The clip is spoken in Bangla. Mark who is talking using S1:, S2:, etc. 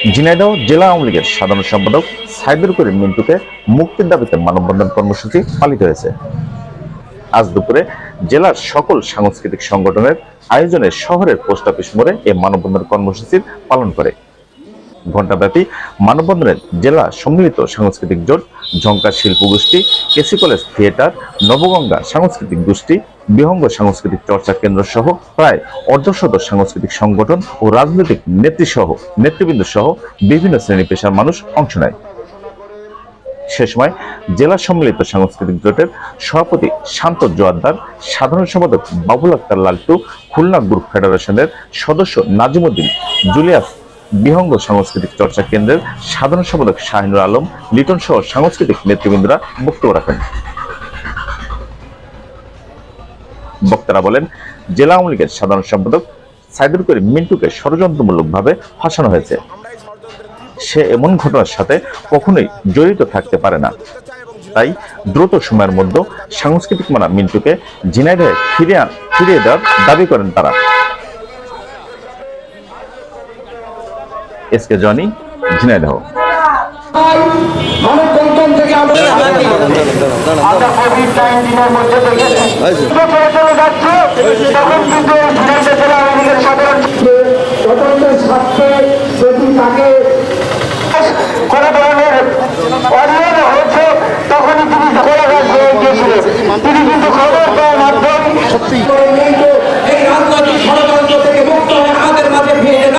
S1: ঝিনাইদহ জেলা আওয়ামী লীগের সাধারণ সম্পাদক সাইদুর করিম মিন্টুকে মুক্তির দাবিতে মানববন্ধন কর্মসূচি পালিত হয়েছে। আজ দুপুরে জেলার সকল সাংস্কৃতিক সংগঠনের আয়োজনে শহরের পোস্ট অফিস মোড়ে এই মানববন্ধন কর্মসূচির পালন করে। ঘণ্টাব্যাপী মানববন্ধনে জেলা সম্মিলিত সাংস্কৃতিক জোট, ঝঙ্কার শিল্প গোষ্ঠী, কেসি কলেজ থিয়েটার, নবগঙ্গা সাংস্কৃতিক গোষ্ঠী, বিহঙ্গ সাংস্কৃতিক চর্চা কেন্দ্র সহ প্রায় অর্ধশত সাংস্কৃতিক সংগঠন ও রাজনৈতিক নেতৃবৃন্দ সহ বিভিন্ন শ্রেণী পেশার মানুষ অংশ নেয়। সে সময় জেলা সম্মিলিত সাংস্কৃতিক জোটের সভাপতি শান্ত জোয়ারদার, সাধারণ সম্পাদক বাবুল আক্তার লালটু, খুলনা গ্রুপ ফেডারেশনের সদস্য নাজিমুদ্দিন, জুলিয়াস, বিহঙ্গ সাংস্কৃতিক চর্চা কেন্দ্রের সাধারণ সম্পাদক শাহিনুর আলম, লিটন সহ সাংস্কৃতিক নেতৃবৃন্দরা বক্তব্য রাখেন। বক্তারা বলেন, জেলা আওয়ামী লীগের সাধারণ সম্পাদক সাইদুর করিম মিন্টুকে ষড়যন্ত্রমূলকভাবে ফাঁসানো হয়েছে। সে এমন ঘটনার সাথে কখনোই জড়িত থাকতে পারে না। তাই দ্রুত সময়ের মধ্যে সাংস্কৃতিক মানা মিন্টুকে ঝিনাইদহে ফিরিয়ে দেওয়ার দাবি করেন তারা। SK Johnny, Jhenaidah.
S2: কোন ধরনের অনিয়ম হয়েছে তখনই তিনি তিনি কিন্তু খবর দেওয়ার মাধ্যমে সত্যি এই রাজনৈতিক ষড়যন্ত্র থেকে মুক্ত হয়ে আমাদের মাঝে ফিরে